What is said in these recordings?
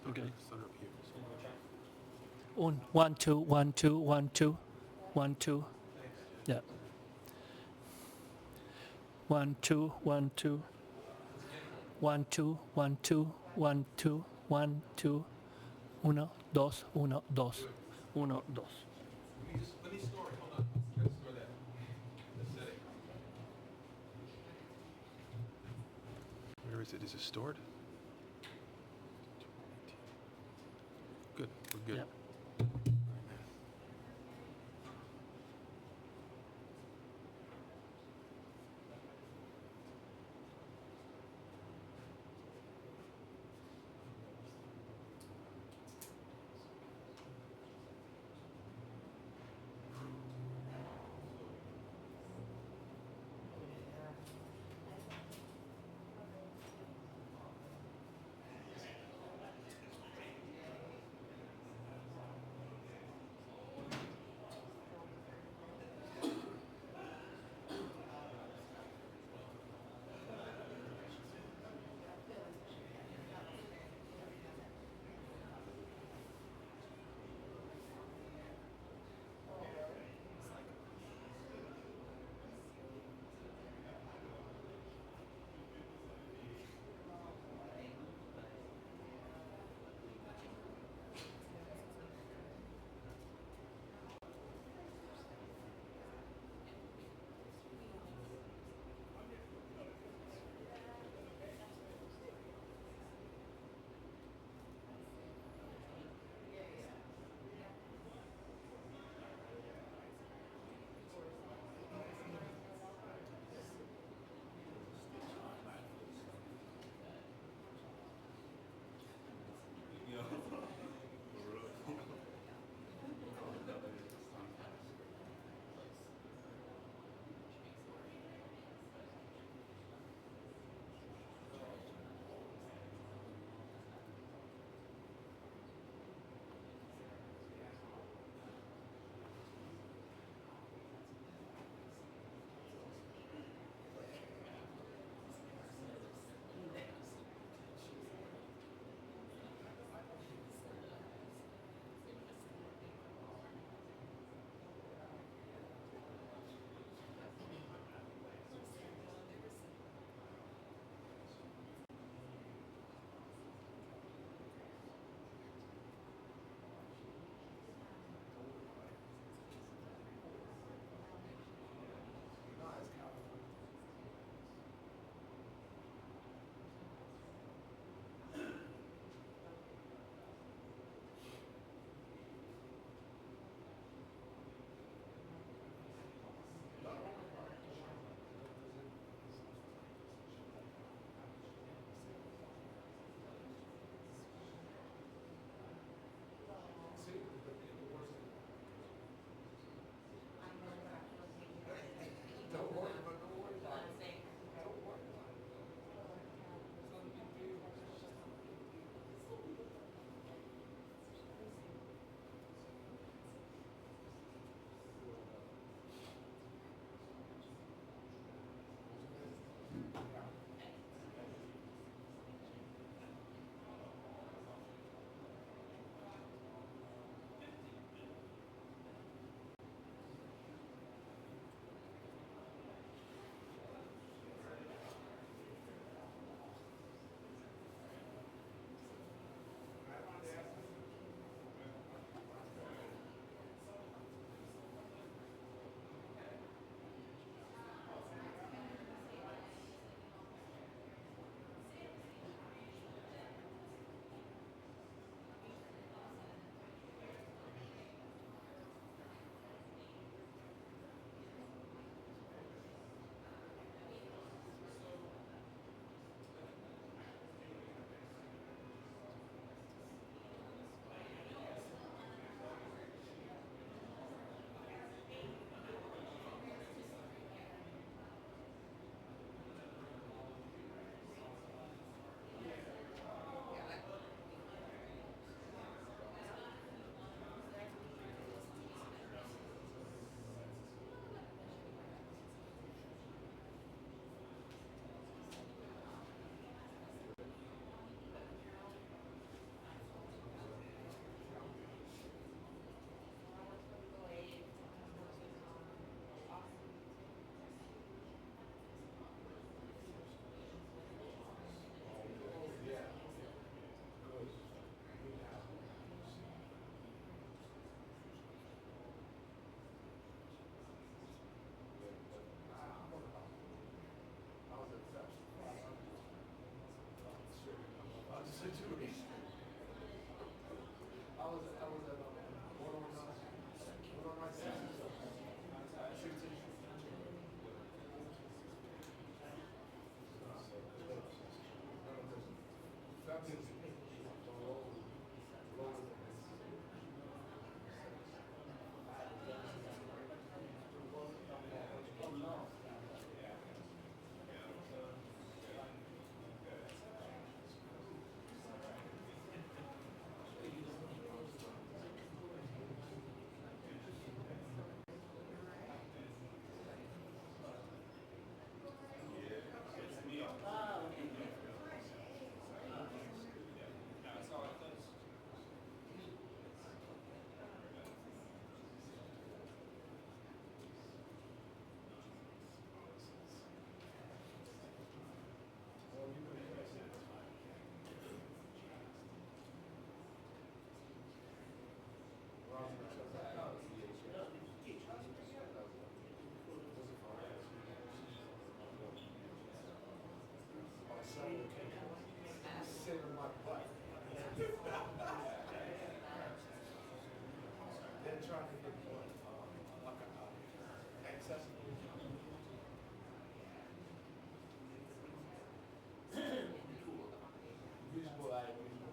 Okay. Start up here. One, two, 1 2 1 2 1 2. Yeah. 1 2 1 2 1 2 1 2 1 2 1 2 1 dos 1 dos 1 dos. Let me store it. Hold on. Let's store that. The setting. Where is it? Is it stored? Good. We're good. Yeah. Saving my butt. Then trying to get accessible. Visual eye, visual.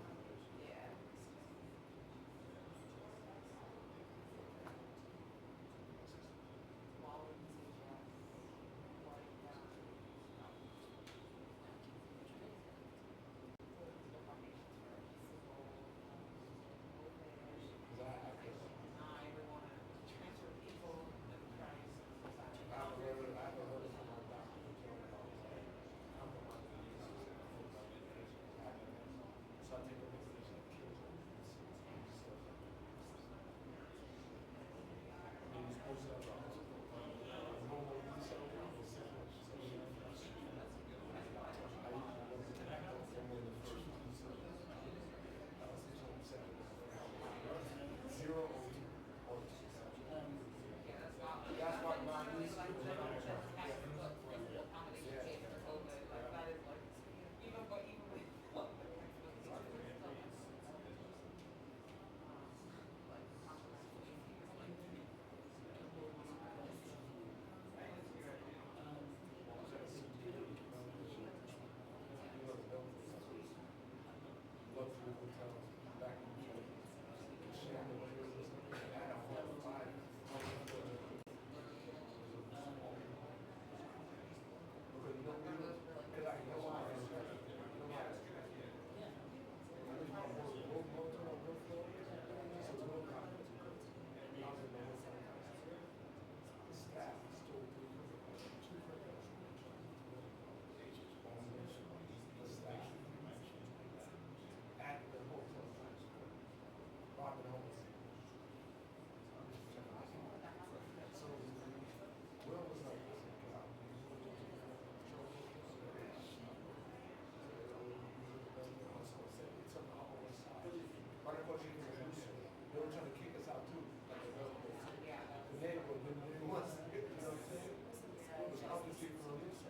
They were trying to kick us out too. The neighborhood, they want, you know what I'm saying? It was opposite from this.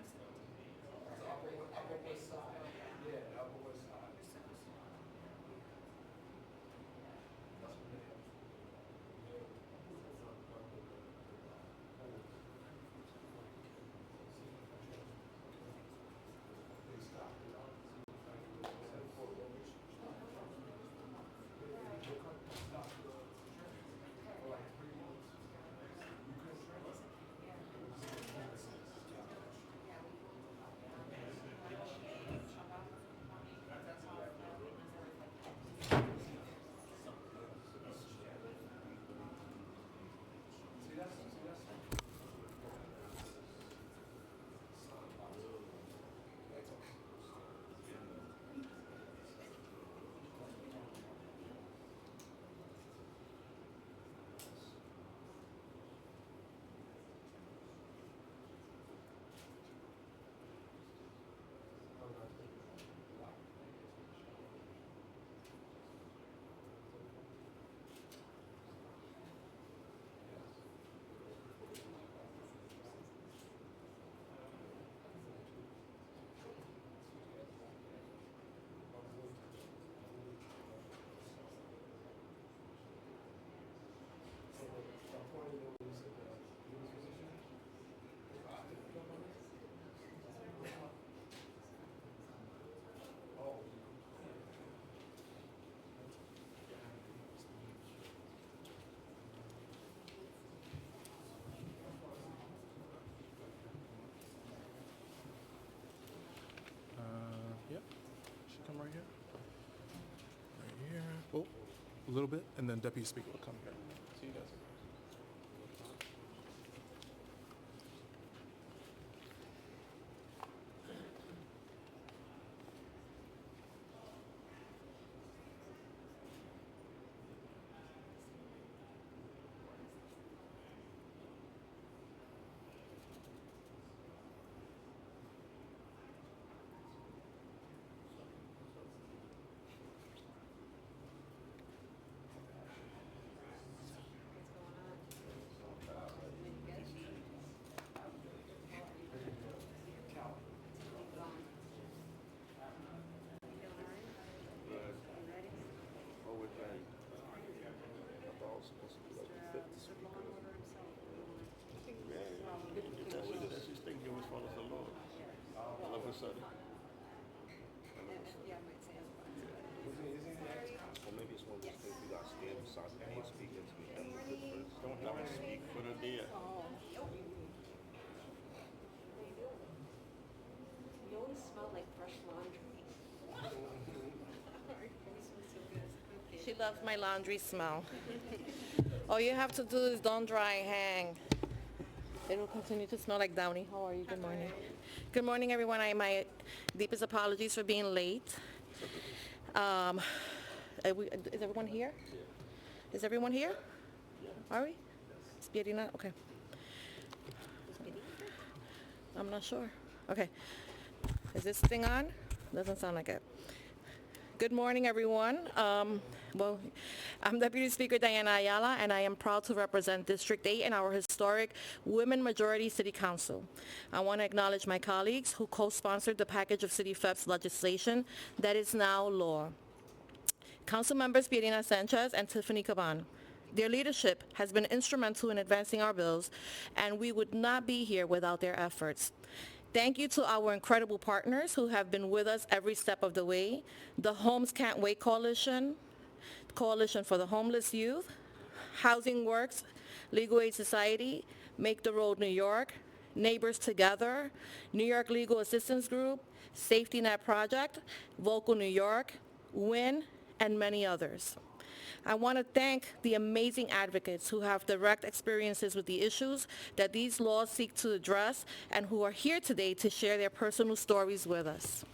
It's Upper West Side. Yeah, the Upper West Side. That's what they have. They stopped it out. For like 3 months. You couldn't train. a little bit, and then Deputy Speaker will come here. See you guys. That's just thinking it was for the Lord. All of a sudden. Or maybe it's one of those things we got scared of soccer and speakers. We have to put first. Don't have to speak for the dear. You always smell like fresh laundry. She loves my laundry smell. All you have to do is don't dry, hang. It will continue to smell like Downy. How are you? Good morning. Good morning, everyone. My deepest apologies for being late. Is everyone here? Is everyone here? Are we? Is Pierina? Okay. I'm not sure. Okay. Is this thing on? Doesn't sound like it. Good morning, everyone. I'm Deputy Speaker Diana Ayala, and I am proud to represent District 8 in our historic Women Majority City Council. I want to acknowledge my colleagues who co-sponsored the package of City FEP's legislation that is now law. Council members Pierina Sanchez and Tiffany Caban. Their leadership has been instrumental in advancing our bills, and we would not be here without their efforts. Thank you to our incredible partners who have been with us every step of the way. The Homes Can't Wait Coalition, Coalition for the Homeless Youth, Housing Works, Legal Aid Society, Make the Road New York, Neighbors Together, New York Legal Assistance Group, Safety Net Project, Vocal New York, WIN, and many others. I want to thank the amazing advocates who have direct experiences with the issues that these laws seek to address and who are here today to share their personal stories with us.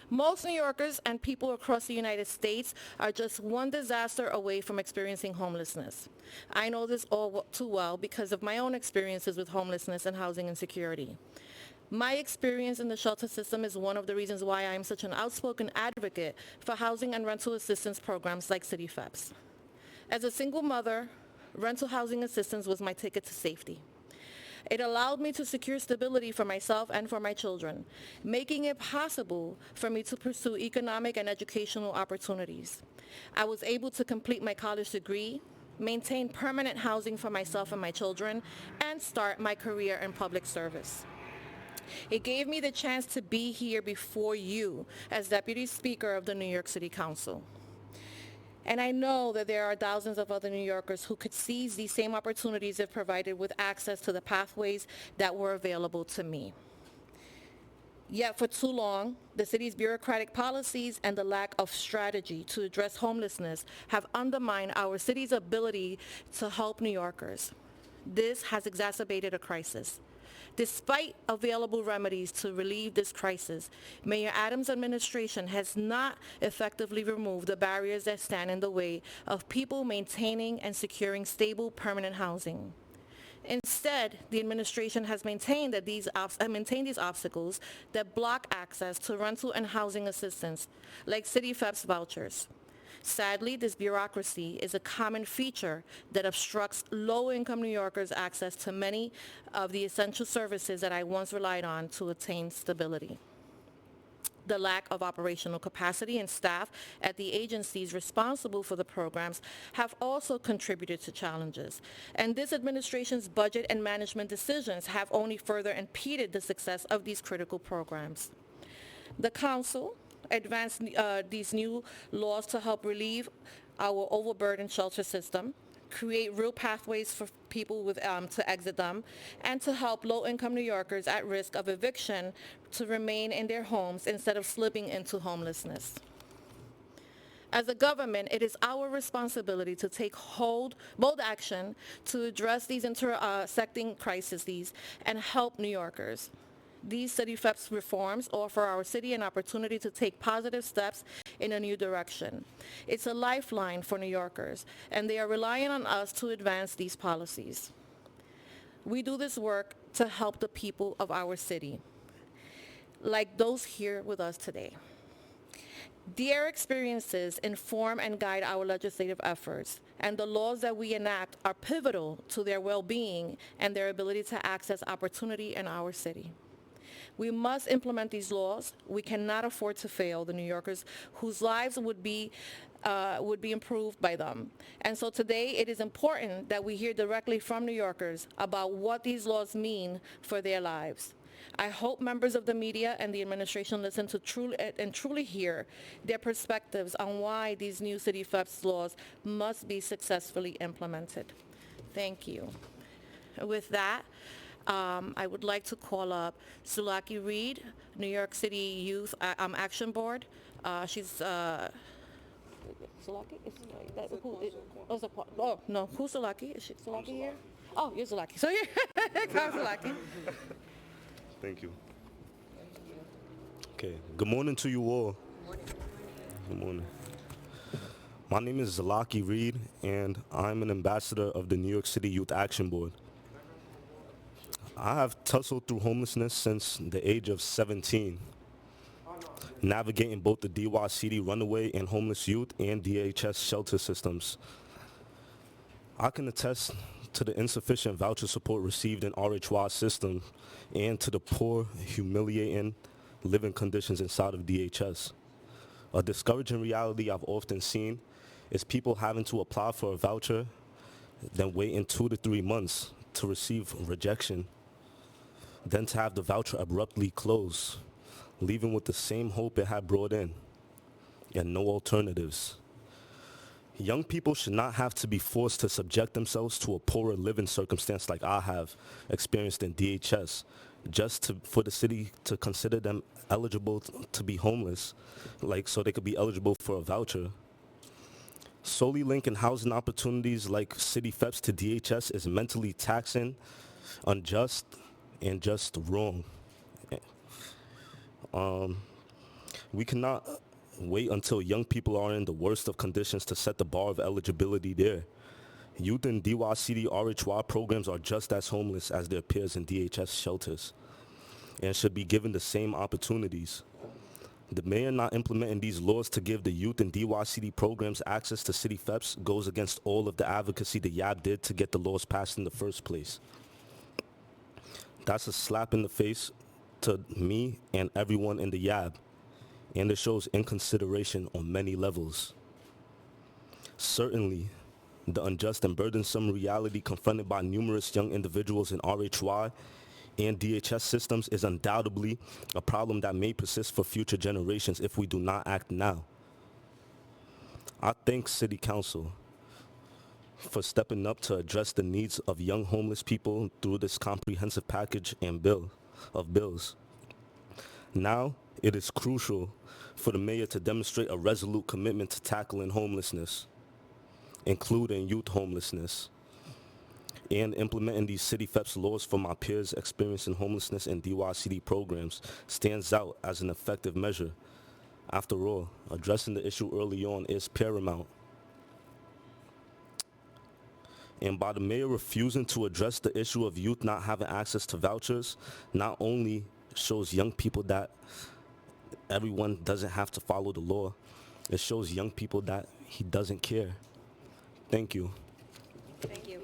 Most New Yorkers and people across the United States are just one disaster away from experiencing homelessness. I know this all too well because of my own experiences with homelessness and housing insecurity. My experience in the shelter system is one of the reasons why I am such an outspoken advocate for housing and rental assistance programs like City FEPS. As a single mother, rental housing assistance was my ticket to safety. It allowed me to secure stability for myself and for my children, making it possible for me to pursue economic and educational opportunities. I was able to complete my college degree, maintain permanent housing for myself and my children, and start my career in public service. It gave me the chance to be here before you as Deputy Speaker of the New York City Council. And I know that there are thousands of other New Yorkers who could seize these same opportunities if provided with access to the pathways that were available to me. Yet for too long, the city's bureaucratic policies and the lack of strategy to address homelessness have undermined our city's ability to help New Yorkers. This has exacerbated a crisis. Despite available remedies to relieve this crisis, Mayor Adams' administration has not effectively removed the barriers that stand in the way of people maintaining and securing stable, permanent housing. Instead, the administration has maintained these obstacles that block access to rental and housing assistance, like City FEP's vouchers. Sadly, this bureaucracy is a common feature that obstructs low-income New Yorkers' access to many of the essential services that I once relied on to attain stability. The lack of operational capacity and staff at the agencies responsible for the programs have also contributed to challenges, and this administration's budget and management decisions have only further impeded the success of these critical programs. The Council advance these new laws to help relieve our overburdened shelter system, create real pathways for people to exit them, and to help low-income New Yorkers at risk of eviction to remain in their homes instead of slipping into homelessness. As a government, it is our responsibility to take bold action to address these intersecting crises and help New Yorkers. These city FEPS reforms offer our city an opportunity to take positive steps in a new direction. It's a lifeline for New Yorkers, and they are relying on us to advance these policies. We do this work to help the people of our city, like those here with us today. Their experiences inform and guide our legislative efforts, and the laws that we enact are pivotal to their well-being and their ability to access opportunity in our city. We must implement these laws. We cannot afford to fail the New Yorkers whose lives would be improved by them. And so today it is important that we hear directly from New Yorkers about what these laws mean for their lives. I hope members of the media and the administration listen to truly hear their perspectives on why these new city FEPS laws must be successfully implemented. Thank you. With that, I would like to call up Sulaki Reed, New York City Youth Action Board. She's Sulaki? Is that who? No. Who's Sulaki? Is she Sulaki here? Oh, you're Sulaki. So you're Sulaki. Thank you. Okay. Good morning to you all. Good morning. My name is Zalaki Reed, and I'm an ambassador of the New York City Youth Action Board. I have tussled through homelessness since the age of 17, navigating both the DYCD runaway and homeless youth and DHS shelter systems. I can attest to the insufficient voucher support received in RHY system and to the poor, humiliating living conditions inside of DHS. A discouraging reality I've often seen is people having to apply for a voucher, then waiting 2 to 3 months to receive rejection, then to have the voucher abruptly close, leaving with the same hope it had brought in, and no alternatives. Young people should not have to be forced to subject themselves to a poorer living circumstance like I have experienced in DHS, just for the city to consider them eligible to be homeless, so they could be eligible for a voucher. Solely linking housing opportunities like city FEPS to DHS is mentally taxing, unjust, and just wrong. We cannot wait until young people are in the worst of conditions to set the bar of eligibility there. Youth in DYCD RHY programs are just as homeless as their peers in DHS shelters and should be given the same opportunities. The mayor not implementing these laws to give the youth in DYCD programs access to city FEPS goes against all of the advocacy the YAB did to get the laws passed in the first place. That's a slap in the face to me and everyone in the YAB, and it shows inconsideration on many levels. Certainly, the unjust and burdensome reality confronted by numerous young individuals in RHY and DHS systems is undoubtedly a problem that may persist for future generations if we do not act now. I thank City Council for stepping up to address the needs of young homeless people through this comprehensive package and bills. Now, it is crucial for the mayor to demonstrate a resolute commitment to tackling homelessness, including youth homelessness, and implementing these city FEPS laws for my peers experiencing homelessness in DYCD programs stands out as an effective measure. After all, addressing the issue early on is paramount. And by the mayor refusing to address the issue of youth not having access to vouchers, not only shows young people that everyone doesn't have to follow the law, it shows young people that he doesn't care. Thank you. Thank you.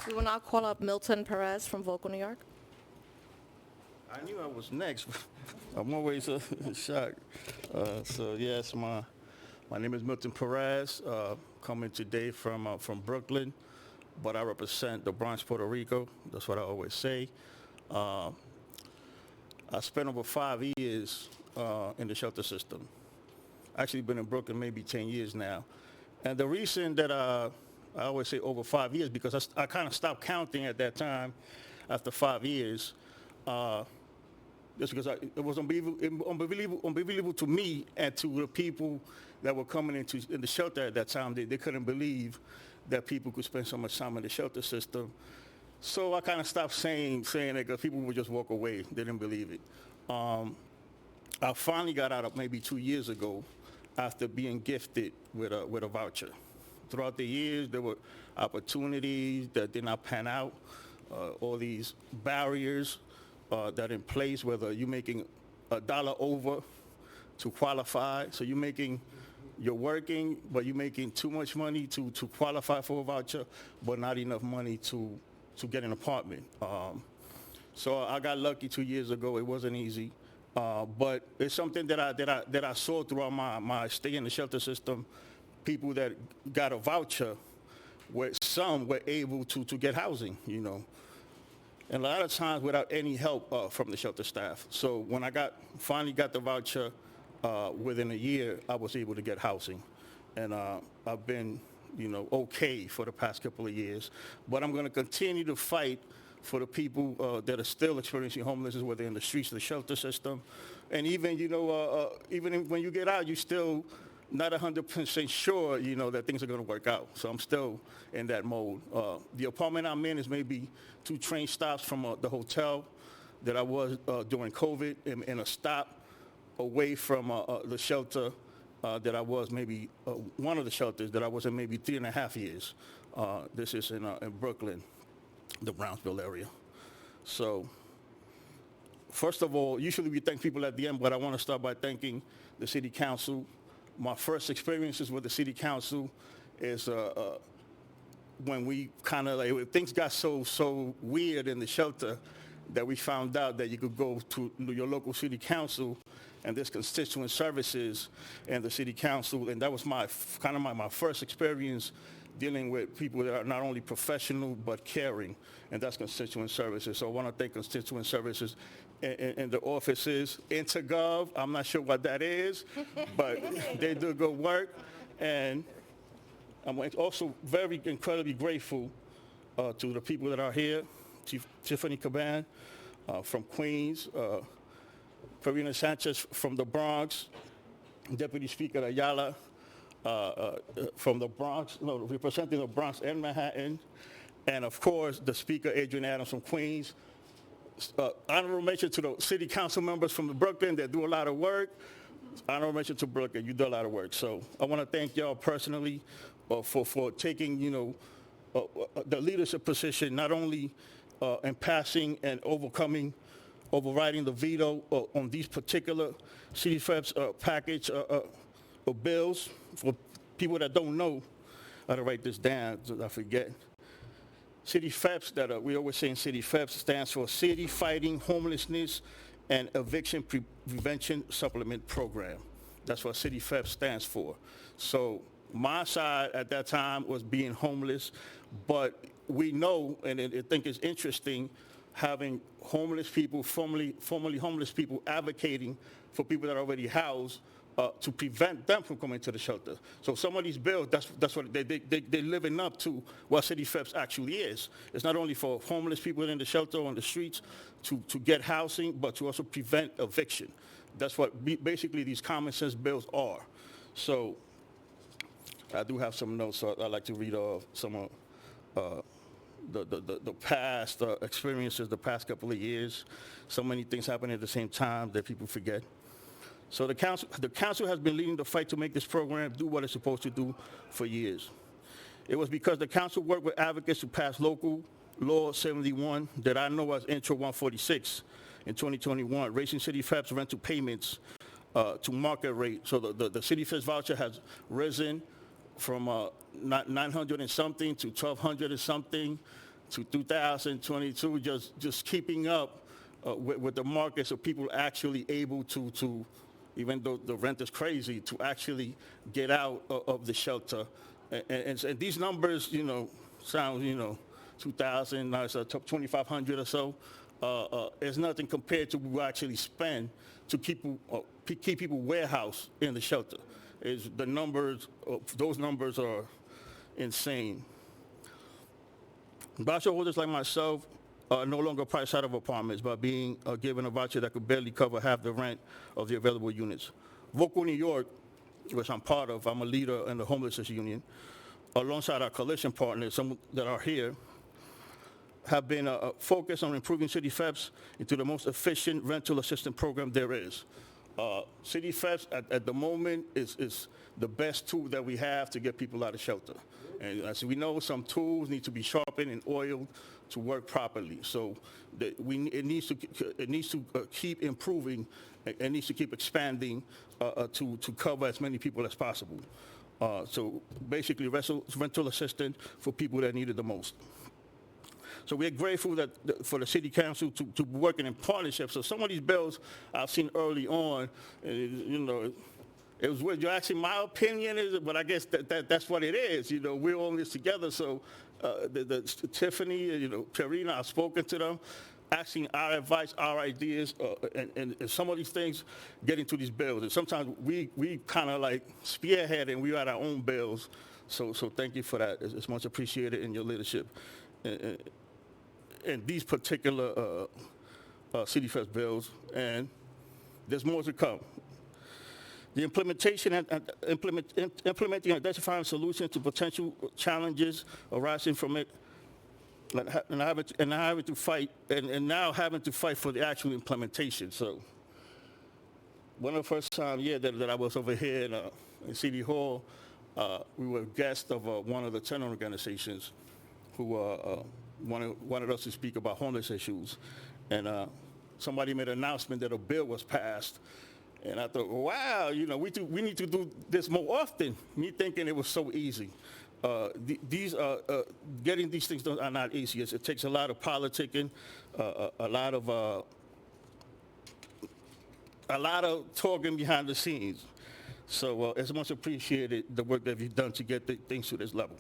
We will now call up Milton Perez from Vocal, New York. I knew I was next. I'm always shocked. Yes, my name is Milton Perez, coming today from Brooklyn, but I represent the Bronx, Puerto Rico. That's what I always say. I spent over 5 years in the shelter system. Actually been in Brooklyn maybe 10 years now. And the reason that I always say over 5 years, because I kind of stopped counting at that time after 5 years. Just because it was unbelievable to me and to the people that were coming in the shelter at that time. They couldn't believe that people could spend so much time in the shelter system. So I kind of stopped saying that because people would just walk away. They didn't believe it. I finally got out maybe 2 years ago after being gifted with a voucher. Throughout the years, there were opportunities that did not pan out, all these barriers that in place, whether you're making $1 over to qualify. So you're working, but you're making too much money to qualify for a voucher, but not enough money to get an apartment. So I got lucky 2 years ago. It wasn't easy, but it's something that I saw throughout my stay in the shelter system. People that got a voucher, where some were able to get housing, you know. And a lot of times without any help from the shelter staff. So when I finally got the voucher, within a year, I was able to get housing. And I've been, you know, okay for the past couple of years. But I'm going to continue to fight for the people that are still experiencing homelessness, whether in the streets, the shelter system. And even, you know, even when you get out, you still not 100% sure, you know, that things are going to work out. So I'm still in that mode. The apartment I'm in is maybe 2 train stops from the hotel that I was during COVID, and a stop away from the shelter that I was maybe, one of the shelters that I was in maybe 3.5 years. This is in Brooklyn, the Brownsville area. So first of all, usually we thank people at the end, but I want to start by thanking the city council. My first experiences with the city council is when we kind of like, things got so weird in the shelter that we found out that you could go to your local city council and there's constituent services and the city council, and that was my first experience dealing with people that are not only professional but caring, and that's constituent services. So I want to thank constituent services and the offices. Intergov, I'm not sure what that is, but they do good work. And I'm also very incredibly grateful to the people that are here. Chief Tiffany Caban from Queens, Karina Sanchez from the Bronx, Deputy Speaker Ayala from the Bronx, representing the Bronx and Manhattan, and of course the Speaker Adrian Adams from Queens. Honorable mention to the city council members from the Brooklyn that do a lot of work. Honorable mention to Brooklyn, you do a lot of work. So I want to thank y'all personally for taking, you know, the leadership position, not only in passing and overriding the veto on these particular city FEPS package of bills. For people that don't know, I had to write this down so I forget. City FEPS, that we always say in City FEPS, stands for City Fighting Homelessness and Eviction Prevention Supplement Program. That's what City FEPS stands for. So my side at that time was being homeless, but we know, and I think it's interesting, having homeless people, formerly homeless people, advocating for people that are already housed to prevent them from coming to the shelter. So some of these bills, that's what they're living up to what City FEPS actually is. It's not only for homeless people in the shelter or on the streets to get housing, but to also prevent eviction. That's what basically these common sense bills are. So I do have some notes, so I'd like to read off some of the past experiences, the past couple of years. So many things happen at the same time that people forget. So the council has been leading the fight to make this program do what it's supposed to do for years. It was because the council worked with advocates to pass local law 71 that I know as Intro 146 in 2021, raising city FEPS rental payments to market rate. So the city FEPS voucher has risen from 900 and something to 1,200 and something to 2022, just keeping up with the market, so people are actually able to, even though the rent is crazy, to actually get out of the shelter. And these numbers, you know, sound, you know, 2,000, now it's 2,500 or so. It's nothing compared to what we actually spend to keep people warehoused in the shelter. The numbers, those numbers are insane. Voucher holders like myself are no longer priced out of apartments by being given a voucher that could barely cover half the rent of the available units. Vocal New York, which I'm part of, I'm a leader in the homelessness union, alongside our coalition partners, some that are here, have been focused on improving City FEPS into the most efficient rental assistance program there is. City FEPS at the moment is the best tool that we have to get people out of shelter. And as we know, some tools need to be sharpened and oiled to work properly. So it needs to keep improving. It needs to keep expanding to cover as many people as possible. So basically, rental assistance for people that need it the most. So we're grateful for the city council to working in partnership. So some of these bills I've seen early on, it was what you're asking my opinion is, but I guess that's what it is. We're all in this together. So Tiffany, Karina, I've spoken to them, asking our advice, our ideas, and some of these things get into these bills. And sometimes we kind of like spearhead and we write our own bills. So thank you for that. It's much appreciated in your leadership. And these particular City Fest bills, and there's more to come. The implementation and implementing and identifying solutions to potential challenges arising from it, and having to fight for the actual implementation. So, one of the first times, that I was over here in City Hall, we were guests of one of the tenant organizations who wanted us to speak about homeless issues, and somebody made an announcement that a bill was passed. And I thought, wow, we need to do this more often. Me thinking it was so easy. Getting these things done are not easy. It takes a lot of politicking, a lot of talking behind the scenes. So it's much appreciated the work that you've done to get things to this level.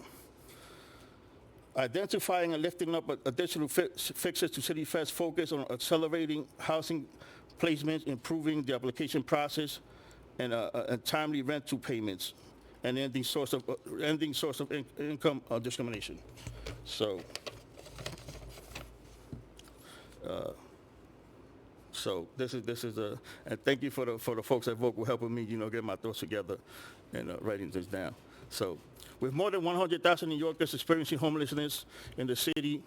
Identifying and lifting up additional fixes to City Fest focus on accelerating housing placements, improving the application process, and timely rental payments, and ending source of income discrimination. So this is and thank you for the folks at Vocal helping me, get my thoughts together and writing this down. So, with more than 100,000 New Yorkers experiencing homelessness in the city,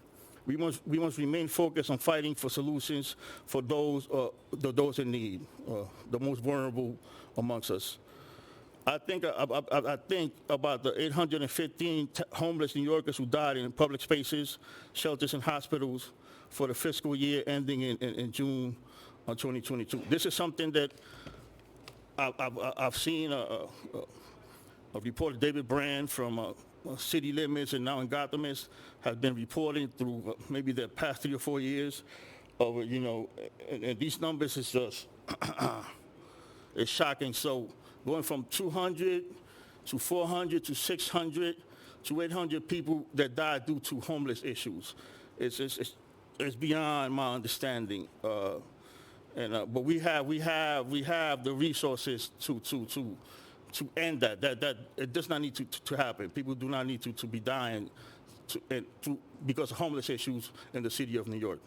we must remain focused on fighting for solutions for those in need, the most vulnerable amongst us. I think about the 815 homeless New Yorkers who died in public spaces, shelters, and hospitals for the fiscal year ending in June 2022. This is something that I've seen a reporter, David Brand from City Limits and now in Gothamist, has been reporting through maybe the past 3 or 4 years of, and these numbers is just, it's shocking. So going from 200 to 400 to 600 to 800 people that died due to homeless issues. It's beyond my understanding. But we have the resources to end that. That it does not need to happen. People do not need to be dying because of homeless issues in the city of New York.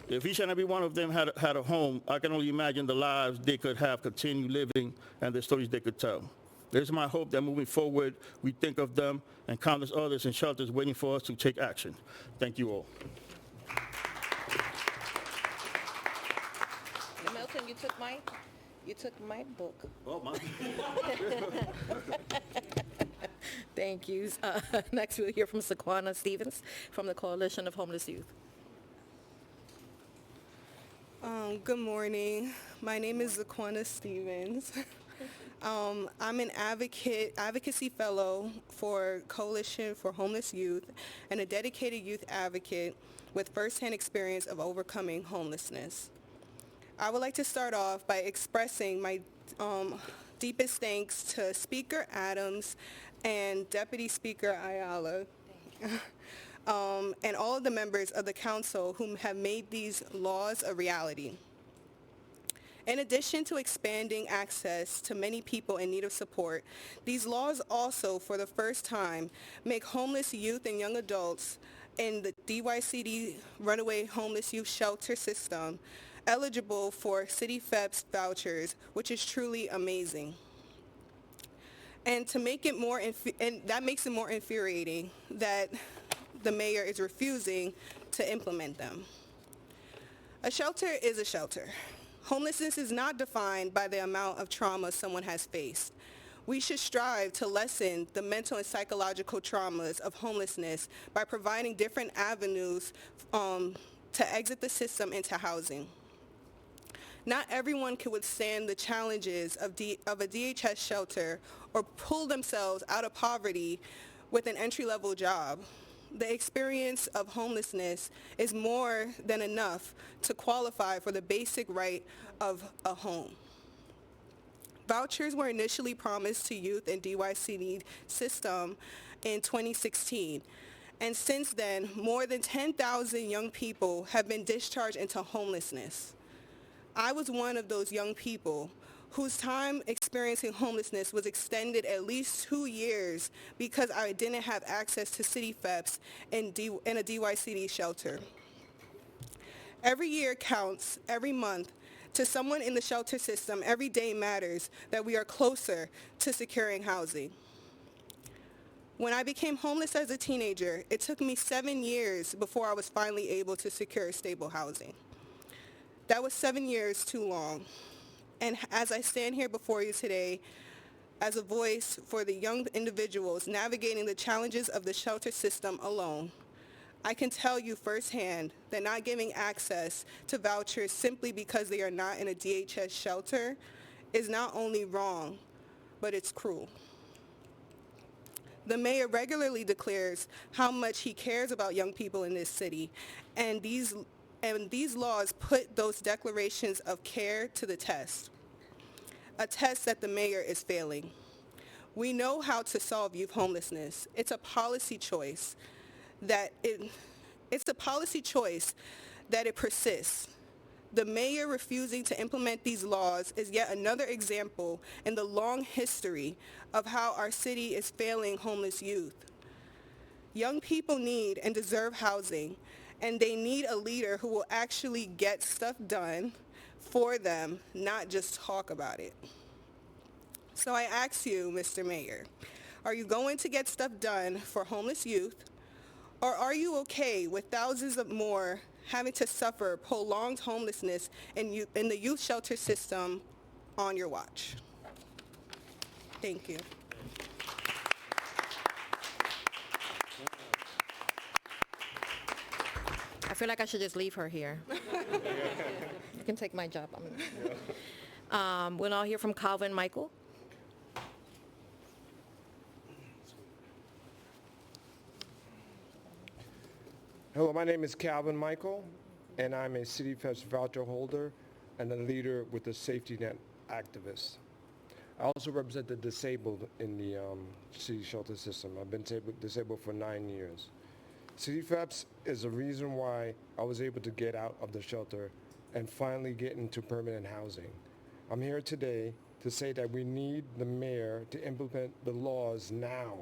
If each and every one of them had a home, I can only imagine the lives they could have continued living and the stories they could tell. It's my hope that moving forward, we think of them and countless others in shelters waiting for us to take action. Thank you all. Milton, you took my book. Oh, my. Thank you. Next, we'll hear from Saquana Stevens from the Coalition of Homeless Youth. Good morning. My name is Zaquana Stevens. I'm an advocacy fellow for Coalition for Homeless Youth and a dedicated youth advocate with firsthand experience of overcoming homelessness. I would like to start off by expressing my deepest thanks to Speaker Adams and Deputy Speaker Ayala and all of the members of the council who have made these laws a reality. In addition to expanding access to many people in need of support, these laws also, for the first time, make homeless youth and young adults in the DYCD Runaway Homeless Youth Shelter System eligible for City FEPS vouchers, which is truly amazing. And to make it more, and that makes it more infuriating that the mayor is refusing to implement them. A shelter is a shelter. Homelessness is not defined by the amount of trauma someone has faced. We should strive to lessen the mental and psychological traumas of homelessness by providing different avenues to exit the system into housing. Not everyone can withstand the challenges of a DHS shelter or pull themselves out of poverty with an entry-level job. The experience of homelessness is more than enough to qualify for the basic right of a home. Vouchers were initially promised to youth in DYCD system in 2016. And since then, more than 10,000 young people have been discharged into homelessness. I was one of those young people whose time experiencing homelessness was extended at least 2 years because I didn't have access to city FEPS in a DYCD shelter. Every year counts, every month. To someone in the shelter system, every day matters that we are closer to securing housing. When I became homeless as a teenager, it took me 7 years before I was finally able to secure stable housing. That was 7 years too long. And as I stand here before you today, as a voice for the young individuals navigating the challenges of the shelter system alone, I can tell you firsthand that not giving access to vouchers simply because they are not in a DHS shelter is not only wrong, but it's cruel. The mayor regularly declares how much he cares about young people in this city, and these laws put those declarations of care to the test, a test that the mayor is failing. We know how to solve youth homelessness. It's a policy choice that it persists. The mayor refusing to implement these laws is yet another example in the long history of how our city is failing homeless youth. Young people need and deserve housing, and they need a leader who will actually get stuff done for them, not just talk about it. So I ask you, Mr. Mayor, are you going to get stuff done for homeless youth? Or are you okay with thousands of more having to suffer prolonged homelessness in the youth shelter system on your watch? Thank you. I feel like I should just leave her here. You can take my job. We'll now hear from Calvin Michael. Hello, my name is Calvin Michael, and I'm a City FEPS voucher holder and a leader with the Safety Net activist. I also represent the disabled in the city shelter system. I've been disabled for 9 years. City FEPS is the reason why I was able to get out of the shelter and finally get into permanent housing. I'm here today to say that we need the mayor to implement the laws now.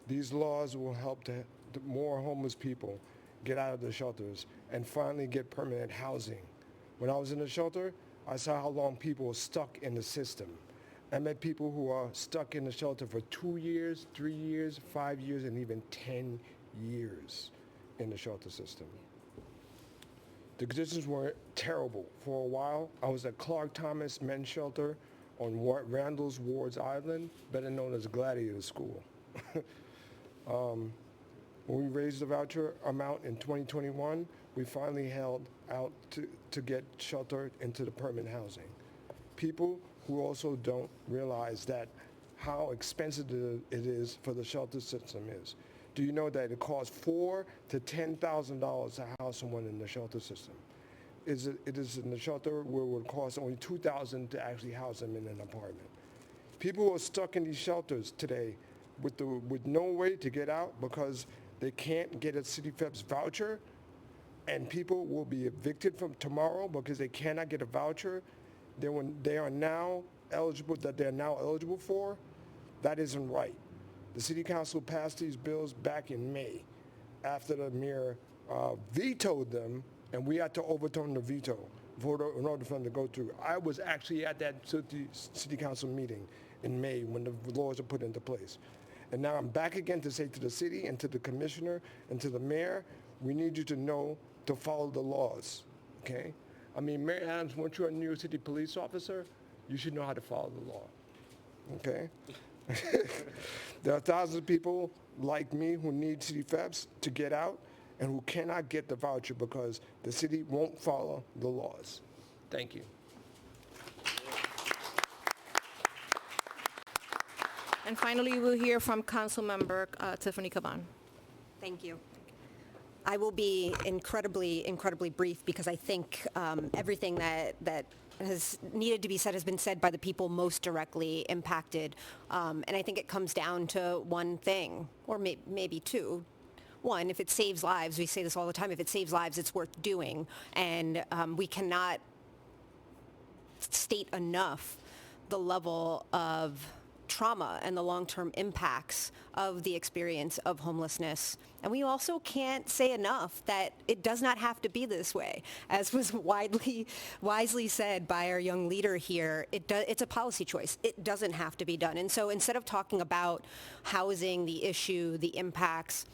These laws will help to more homeless people get out of the shelters and finally get permanent housing. When I was in the shelter, I saw how long people were stuck in the system. I met people who are stuck in the shelter for 2 years, 3 years, 5 years, and even 10 years in the shelter system. The conditions were terrible. For a while, I was at Clark Thomas Men's Shelter on Randall's Ward's Island, better known as Gladiator School. When we raised the voucher amount in 2021, we finally held out to get sheltered into the permanent housing. People who also don't realize that how expensive it is for the shelter system is. Do you know that it costs $4,000 to $10,000 to house someone in the shelter system? It is in the shelter where it would cost only $2,000 to actually house them in an apartment. People who are stuck in these shelters today with no way to get out because they can't get a City FEPS voucher, and people will be evicted from tomorrow because they cannot get a voucher they are now eligible for. That isn't right. The City Council passed these bills back in May. after the mayor vetoed them, and we had to overturn the veto in order for them to go through. I was actually at that city council meeting in May when the laws are put into place. And now I'm back again to say to the city and to the commissioner and to the mayor, we need you to know to follow the laws, okay? I mean, Mayor Adams, once you're a New York City police officer, you should know how to follow the law, okay? There are thousands of people like me who need city FEPs to get out and who cannot get the voucher because the city won't follow the laws. Thank you. And finally, we'll hear from Councilmember Tiffany Caban. Thank you. I will be incredibly brief because I think everything that has needed to be said has been said by the people most directly impacted. And I think it comes down to one thing, or maybe two. One, if it saves lives, we say this all the time, if it saves lives, it's worth doing. And we cannot state enough the level of trauma and the long-term impacts of the experience of homelessness. And we also can't say enough that it does not have to be this way. As was wisely said by our young leader here, it's a policy choice. It doesn't have to be done. And so instead of talking about housing, the issue, the impacts,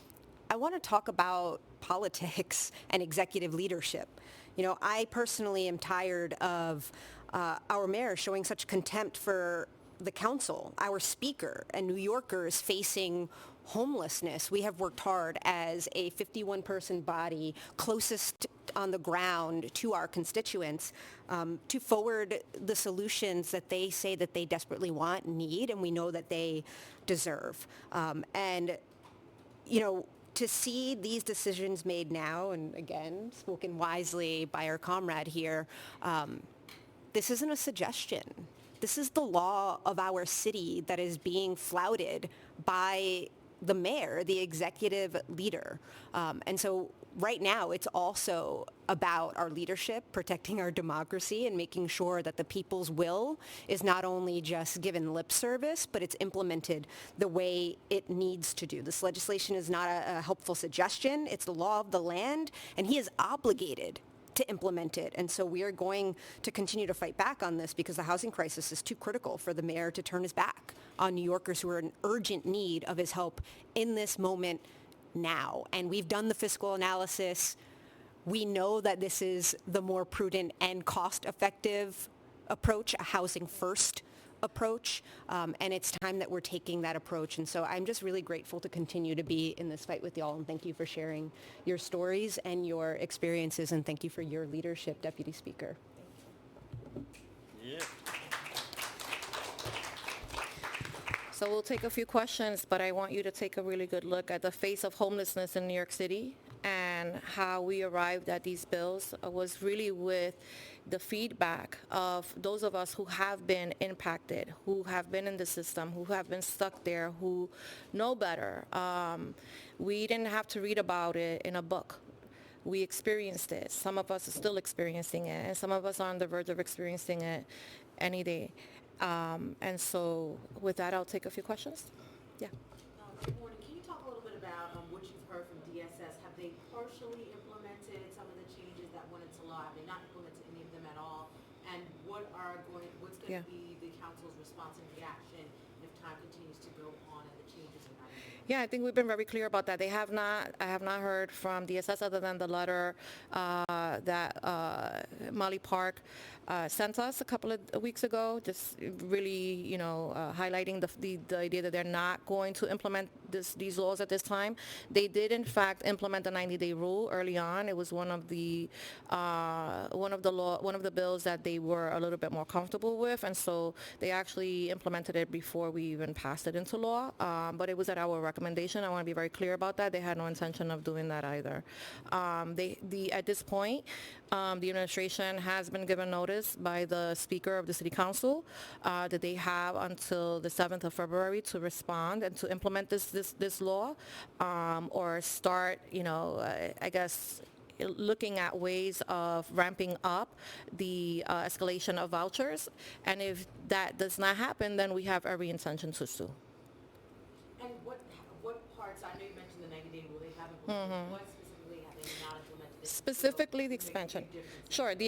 I want to talk about politics and executive leadership. You know, I personally am tired of our mayor showing such contempt for the council, our speaker, and New Yorkers facing homelessness. We have worked hard as a 51-person body closest on the ground to our constituents to forward the solutions that they say that they desperately want, need, and we know that they deserve. And, you know, to see these decisions made now, and again, spoken wisely by our comrade here, this isn't a suggestion. This is the law of our city that is being flouted by the mayor, the executive leader. And so right now, it's also about our leadership, protecting our democracy, and making sure that the people's will is not only just given lip service, but it's implemented the way it needs to do. This legislation is not a helpful suggestion. It's the law of the land, and he is obligated to implement it. And so we are going to continue to fight back on this because the housing crisis is too critical for the mayor to turn his back on New Yorkers who are in urgent need of his help in this moment now. And we've done the fiscal analysis. We know that this is the more prudent and cost-effective approach, a housing first approach, and it's time that we're taking that approach. And so I'm just really grateful to continue to be in this fight with y'all, and thank you for sharing your stories and your experiences, and thank you for your leadership, Deputy Speaker. Yeah. So we'll take a few questions, but I want you to take a really good look at the face of homelessness in New York City and how we arrived at these bills was really with the feedback of those of us who have been impacted, who have been in the system, who have been stuck there, who know better. We didn't have to read about it in a book. We experienced it. Some of us are still experiencing it, and some of us are on the verge of experiencing it any day. And so with that, I'll take a few questions. Yeah. Good morning. Can you talk a little bit about what you've heard from DSS? Have they partially implemented some of the changes that went into law? Have they not implemented any of them at all? And what's going to be the council's response and reaction if time continues to go on and the changes are not implemented? Yeah, I think we've been very clear about that. I have not heard from DSS other than the letter that Molly Park sent us a couple of weeks ago, just really, highlighting the idea that they're not going to implement these laws at this time. They did, in fact, implement the 90-day rule early on. It was one of the bills that they were a little bit more comfortable with, and so they actually implemented it before we even passed it into law. But it was at our recommendation. I want to be very clear about that. They had no intention of doing that either. At this point, the administration has been given notice by the Speaker of the City Council that they have until the 7th of February to respond and to implement this law, or start, I guess, looking at ways of ramping up the escalation of vouchers. And if that does not happen, then we have every intention to sue. And what parts, I know you mentioned the Pressercallingadams will they have implemented? What specifically have they not implemented? Specifically, the to make a big expansion. difference? Sure, the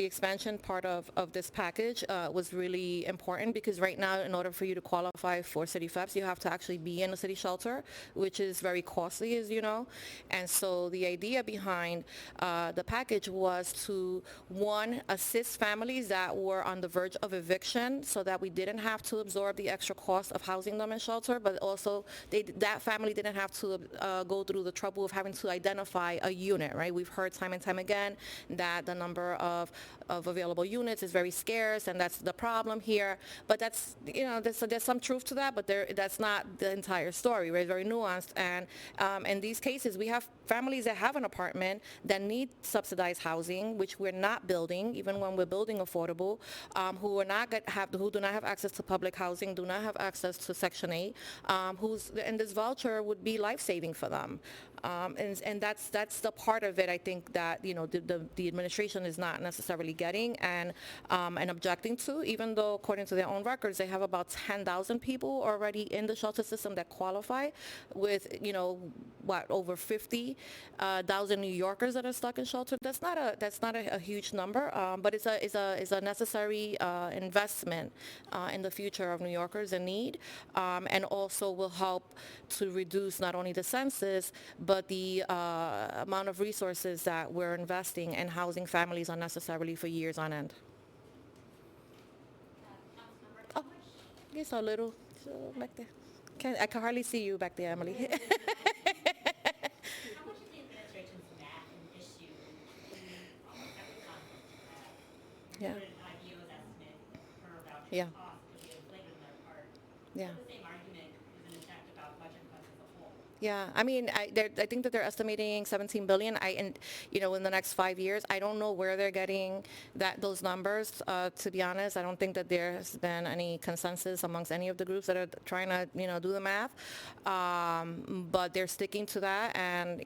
expansion part of this package was really important because right now, in order for you to qualify for city FEPS, you have to actually be in a city shelter, which is very costly, as you know. And so the idea behind the package was to, one, assist families that were on the verge of eviction so that we didn't have to absorb the extra cost of housing them in shelter, but also that family didn't have to go through the trouble of having to identify a unit, right? We've heard time and time again that the number of available units is very scarce, and that's the problem here. But that's, there's some truth to that, but that's not the entire story, right? It's very nuanced. And in these cases, we have families that have an apartment that need subsidized housing, which we're not building, even when we're building affordable, who do not have access to public housing, do not have access to Section 8, and this voucher would be life-saving for them. And that's the part of it, I think, that the administration is not necessarily getting and objecting to, even though according to their own records they have about 10,000 people already in the shelter system that qualify, with over 50,000 New Yorkers that are stuck in shelter. That's not a huge number, but it's a necessary investment in the future of New Yorkers in need, and also will help to reduce not only the census but the amount of resources that we're investing in housing families unnecessarily for years on end. Oh, yes, a little. So back there. I can hardly see you back there, Emily. How much is the administration's math and issue almost every conference Yeah. put an IBO's estimate per voucher Yeah. cost to be inflated on their part? Yeah. So the same argument is in effect about budget cuts as a whole. Yeah, I mean, I think that they're estimating 17 billion. In the next 5 years, I don't know where they're getting those numbers. To be honest, I don't think that there has been any consensus amongst any of the groups that are trying to, do the math. But they're sticking to that, and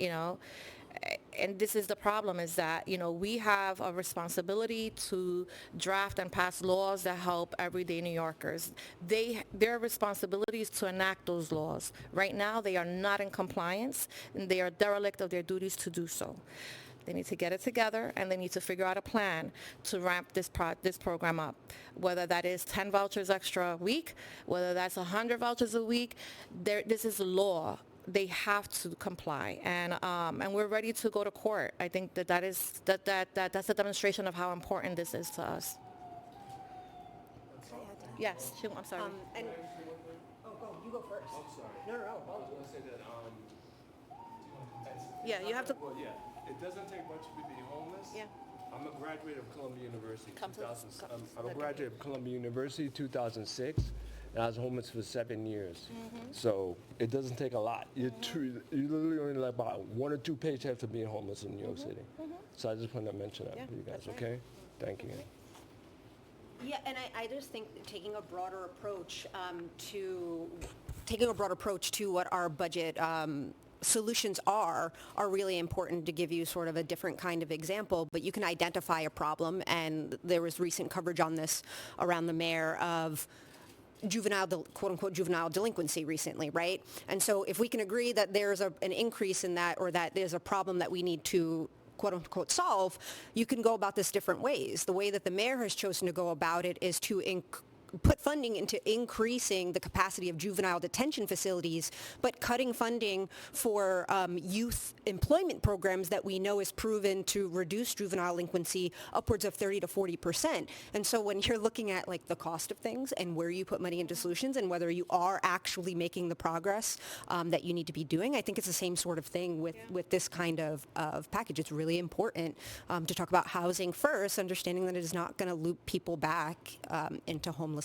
this is the problem, is that, we have a responsibility to draft and pass laws that help everyday New Yorkers. Their responsibility is to enact those laws. Right now, they are not in compliance, and they are derelict of their duties to do so. They need to get it together, and they need to figure out a plan to ramp this program up, whether that is 10 vouchers extra a week, whether that's 100 vouchers a week. This is law. They have to comply, and we're ready to go to court. I think that's a demonstration of how important this is to us. Yes, I'm sorry. You go first. I'm sorry. No. I was going to say that, Yeah, you have to. well, yeah, it doesn't take much to be homeless. Yeah. I'm a graduate of Columbia University. Come to- 2000 come- I'm a graduate of Columbia University, 2006, and I was homeless for 7 years. So it doesn't take a lot. You literally only like about 1 or 2 paychecks to being homeless in New York City. So I just wanted to mention that Yeah, to you guys, that's right. okay? Thank you. Yeah, and I just think taking a broader approach to what our budget solutions are really important to give you sort of a different kind of example. But you can identify a problem, and there was recent coverage on this around the mayor of quote-unquote juvenile delinquency recently, right? And so if we can agree that there's an increase in that, or that there's a problem that we need to quote-unquote solve, you can go about this different ways. The way that the mayor has chosen to go about it is to put funding into increasing the capacity of juvenile detention facilities, but cutting funding for youth employment programs that we know is proven to reduce juvenile delinquency upwards of 30 to 40%. And so when you're looking at like the cost of things and where you put money into solutions and whether you are actually making the progress that you need to be doing, I think it's the same sort of thing with this kind of package. It's really important to talk about housing first, understanding that it is not going to loop people back into homelessness.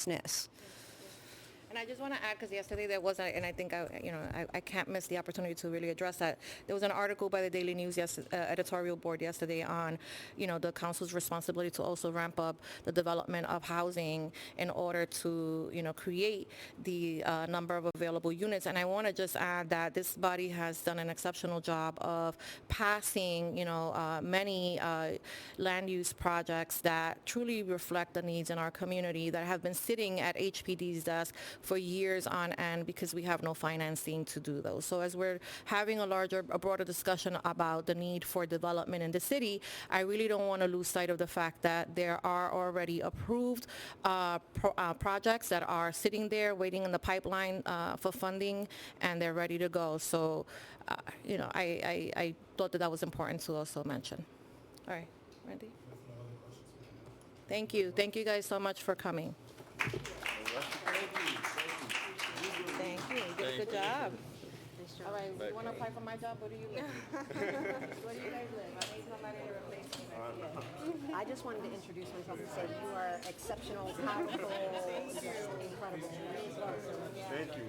And I just want to add, because yesterday there was, and I think I can't miss the opportunity to really address that. There was an article by the Daily News editorial board yesterday on, the council's responsibility to also ramp up the development of housing in order to, create the number of available units. And I want to just add that this body has done an exceptional job of passing, many land use projects that truly reflect the needs in our community that have been sitting at HPD's desk for years on end because we have no financing to do those. So as we're having a broader discussion about the need for development in the city, I really don't want to lose sight of the fact that there are already approved projects that are sitting there waiting in the pipeline for funding, and they're ready to go. So, I thought that was important to also mention. All right, Randy? Thank you. Thank you guys so much for coming. Thank you. You did a good job. All right, you want to apply for my job? Where do you live? Where do you guys live? I need somebody to replace me. I just wanted to introduce myself and say you are exceptional, powerful, just incredible. Thank you.